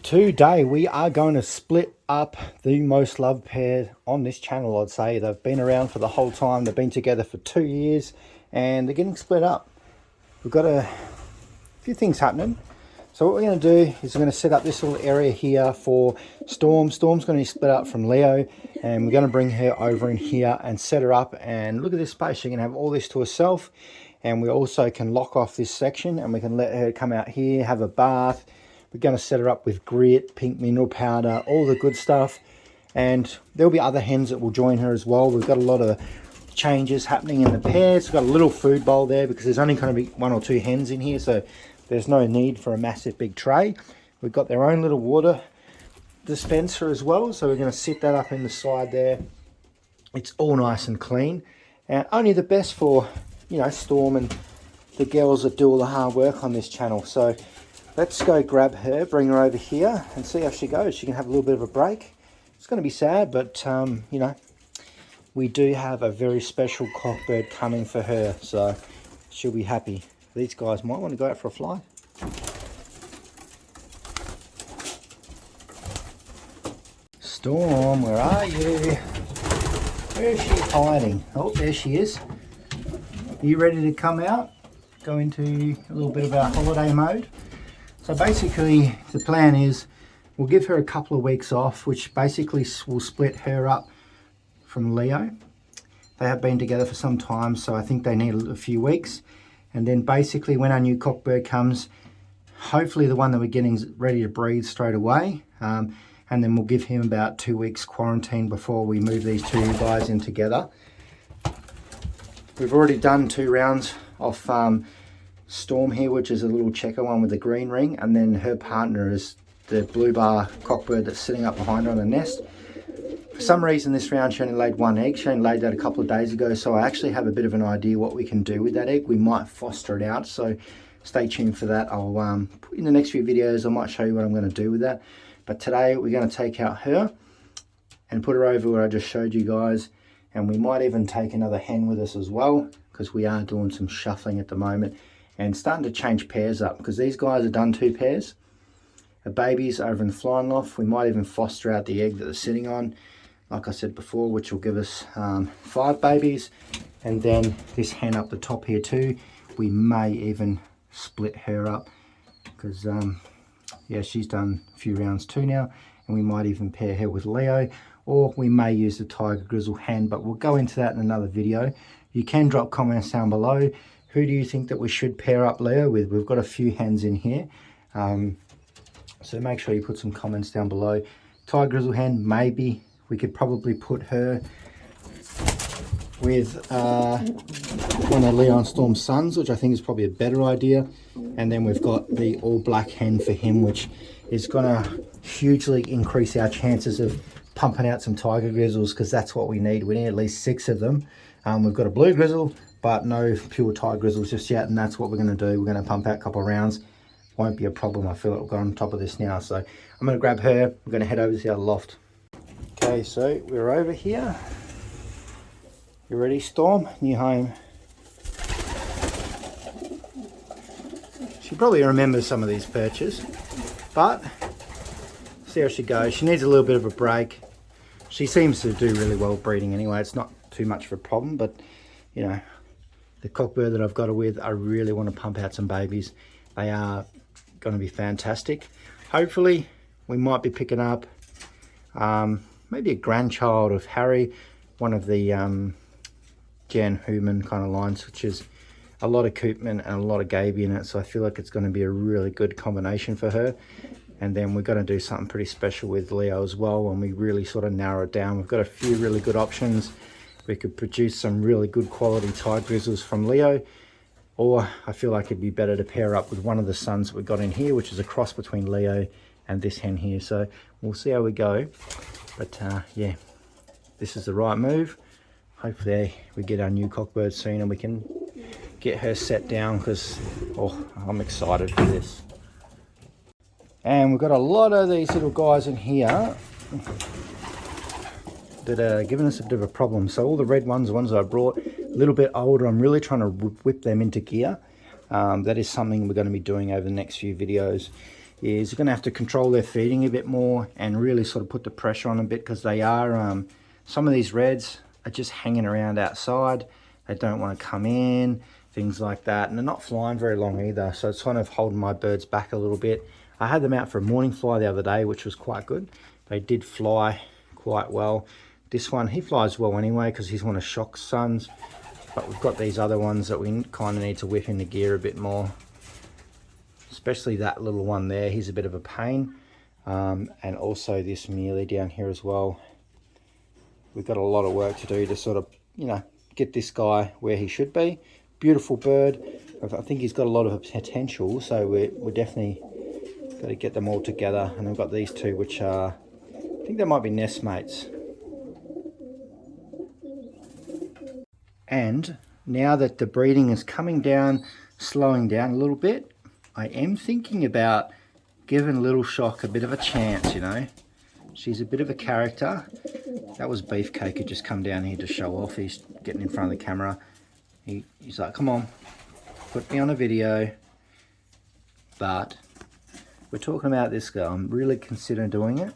Today we are going to split up the most loved pair on this channel. I'd say they've been around for the whole time. They've been together for 2 years and they're getting split up. We've got a few things happening. So what we're going to do is we're going to set up this little area here for Storm. Storm's going to be split up from Leo, and we're going to bring her over in here and set her up. And look at this space. She can have all this to herself, and we also can lock off this section and we can let her come out here, have a bath. We're going to set her up with grit, pink mineral powder, all the good stuff. And there'll be other hens that will join her as well. We've got a lot of changes happening in the pairs. We've got a little food bowl there because there's only going to be 1 or 2 hens in here, so there's no need for a massive big tray. We've got their own little water dispenser as well, so we're going to sit that up in the side there. It's all nice and clean, and only the best for, you know, Storm and the girls that do all the hard work on this channel. So let's go grab her, bring her over here and see how she goes. She can have a little bit of a break. It's going to be sad, but you know, we do have a very special cockbird coming for her, so she'll be happy. These guys might want to go out for a fly. Storm, where are you? Where is she hiding? Oh, there she is. Are you ready to come out? Go into a little bit of our holiday mode. So basically the plan is we'll give her a couple of weeks off, which basically will split her up from Leo. They have been together for some time, so I think they need a few weeks. And then basically when our new cockbird comes, hopefully the one that we're getting is ready to breed straight away. And then we'll give him about 2 weeks quarantine before we move these 2 guys in together. We've already done 2 rounds of Storm here, which is a little checker one with the green ring. And then her partner is the blue bar cockbird that's sitting up behind her on the nest. For some reason this round she only laid 1 egg. She only laid that a couple of days ago, so I actually have a bit of an idea what we can do with that egg. We might foster it out, so stay tuned for that. I'll in the next few videos I might show you what I'm going to do with that. But today we're going to take out her and put her over where I just showed you guys, and we might even take another hen with us as well, because we are doing some shuffling at the moment and starting to change pairs up, because these guys have done 2 pairs. The babies over in the flying loft. We might even foster out the egg that they're sitting on, like I said before, which will give us 5 babies. And then this hen up the top here too, we may even split her up, because yeah, she's done a few rounds too now, and we might even pair her with Leo, or we may use the tiger grizzle hen, but we'll go into that in another video. You can drop comments down below. Who do you think that we should pair up Leo with? We've got a few hens in here, so make sure you put some comments down below. Tiger grizzle hen, maybe. We could probably put her with one of Leo and Storm's sons, which I think is probably a better idea. And then we've got the all black hen for him, which is going to hugely increase our chances of pumping out some tiger grizzles, because that's what we need. We need at least 6 of them. We've got a blue grizzle, but no pure tiger grizzles just yet, and that's what we're going to do. We're going to pump out a couple of rounds. Won't be a problem. I feel like we've got on top of this now. So I'm going to grab her. We're going to head over to the other loft. Okay, so we're over here. You ready, Storm? New home. She probably remembers some of these perches, but see how she goes. She needs a little bit of a break. She seems to do really well breeding anyway. It's not too much of a problem, but you know, the cockbird that I've got her with, I really want to pump out some babies. They are going to be fantastic. Hopefully we might be picking up maybe a grandchild of Harry, one of the Jan Hooman kind of lines, which is a lot of Koopman and a lot of Gaby in it. So I feel like it's going to be a really good combination for her. And then we're going to do something pretty special with Leo as well when we really sort of narrow it down. We've got a few really good options. We could produce some really good quality tiger grizzles from Leo, or I feel like it'd be better to pair up with one of the sons we've got in here, which is a cross between Leo and this hen here. So we'll see how we go. But yeah, this is the right move. Hopefully we get our new cockbird soon and we can get her set down, because I'm excited for this. And we've got a lot of these little guys in here that are giving us a bit of a problem. So all the red ones, the ones that I brought, a little bit older, I'm really trying to whip them into gear. That is something we're going to be doing over the next few videos. is you're going to have to control their feeding a bit more and really sort of put the pressure on a bit, because they are, some of these reds are just hanging around outside. They don't want to come in, things like that. And they're not flying very long either. So it's kind of holding my birds back a little bit. I had them out for a morning fly the other day, which was quite good. They did fly quite well. This one, he flies well anyway because he's one of Shock's sons. But we've got these other ones that we kind of need to whip into gear a bit more. Especially that little one there, he's a bit of a pain. And also this mealy down here as well. We've got a lot of work to do to sort of, you know, get this guy where he should be. Beautiful bird. I think he's got a lot of potential, so we're definitely got to get them all together. And I've got these two, which are, I think they might be nest mates. And now that the breeding is coming down, slowing down a little bit, I am thinking about giving Little Shock a bit of a chance, you know. She's a bit of a character. That was Beefcake who just come down here to show off. He's getting in front of the camera. He's like, come on, put me on a video. But we're talking about this girl. I'm really considering doing it.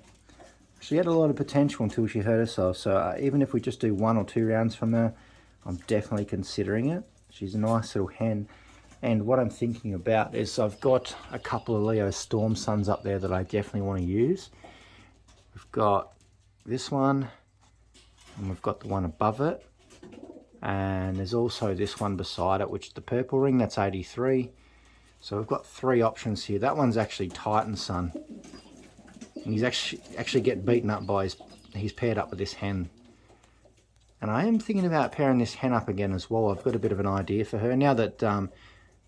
She had a lot of potential until she hurt herself. So even if we just do 1 or 2 rounds from her, I'm definitely considering it. She's a nice little hen. And what I'm thinking about is I've got a couple of Leo Storm Sons up there that I definitely want to use. We've got this one, and we've got the one above it. And there's also this one beside it, which is the purple ring, that's 83. So we've got 3 options here. That one's actually Titan's son. And he's actually getting beaten up by he's paired up with this hen. And I am thinking about pairing this hen up again as well. I've got a bit of an idea for her. Now that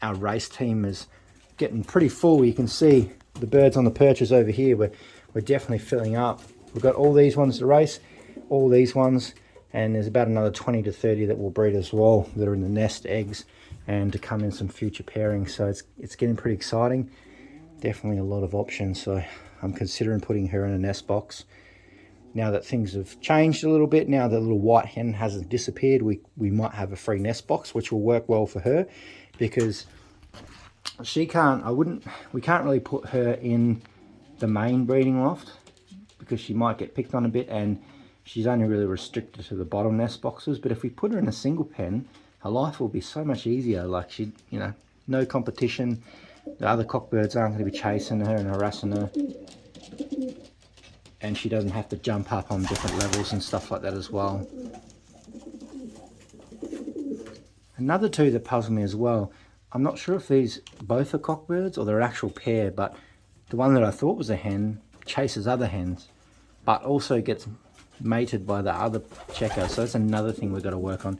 our race team is getting pretty full, you can see the birds on the perches over here. We're definitely filling up. We've got all these ones to race, all these ones, and there's about another 20 to 30 that will breed as well, that are in the nest eggs, and to come in some future pairings. So it's getting pretty exciting. Definitely a lot of options. So I'm considering putting her in a nest box. Now that things have changed a little bit, now the little white hen hasn't disappeared, we might have a free nest box, which will work well for her, because we can't really put her in the main breeding loft because she might get picked on a bit, and she's only really restricted to the bottom nest boxes. But if we put her in a single pen, her life will be so much easier. Like, she, you know, no competition. The other cockbirds aren't going to be chasing her and harassing her. And she doesn't have to jump up on different levels and stuff like that as well. Another two that puzzle me as well, I'm not sure if these both are cockbirds or they're an actual pair, but the one that I thought was a hen chases other hens, but also gets mated by the other checker. So that's another thing we've got to work on.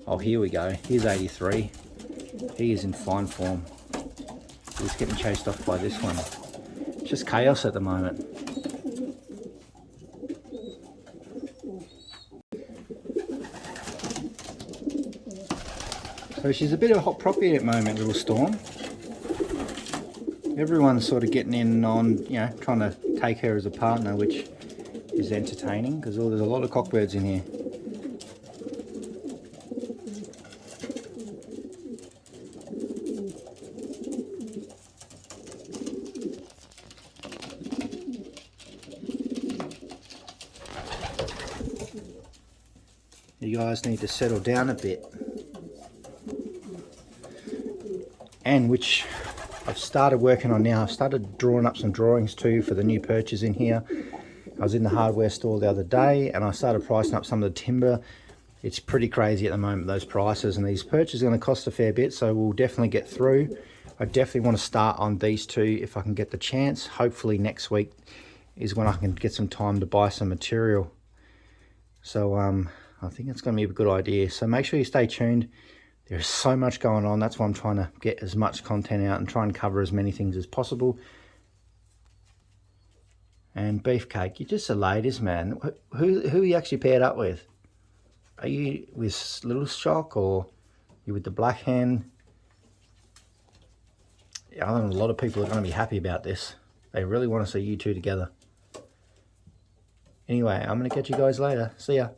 Oh, here we go. Here's 83. He is in fine form. He's getting chased off by this one. It's just chaos at the moment. So she's a bit of a hot property at the moment, Little Storm. Everyone's sort of getting in on, you know, trying to take her as a partner, which is entertaining because there's a lot of cockbirds in here. You guys need to settle down a bit. And which I've started working on now. I've started drawing up some drawings too for the new perches in here. I was in the hardware store the other day and I started pricing up some of the timber. It's pretty crazy at the moment, those prices, and these perches are going to cost a fair bit, so we'll definitely get through. I definitely want to start on these two if I can get the chance. Hopefully next week is when I can get some time to buy some material. So I think it's going to be a good idea. So make sure you stay tuned. There's so much going on. That's why I'm trying to get as much content out and try and cover as many things as possible. And Beefcake, you're just the latest, man. Who are you actually paired up with? Are you with Little Shock or you with the black hen? Yeah, I think a lot of people are going to be happy about this. They really want to see you two together. Anyway, I'm going to catch you guys later. See ya.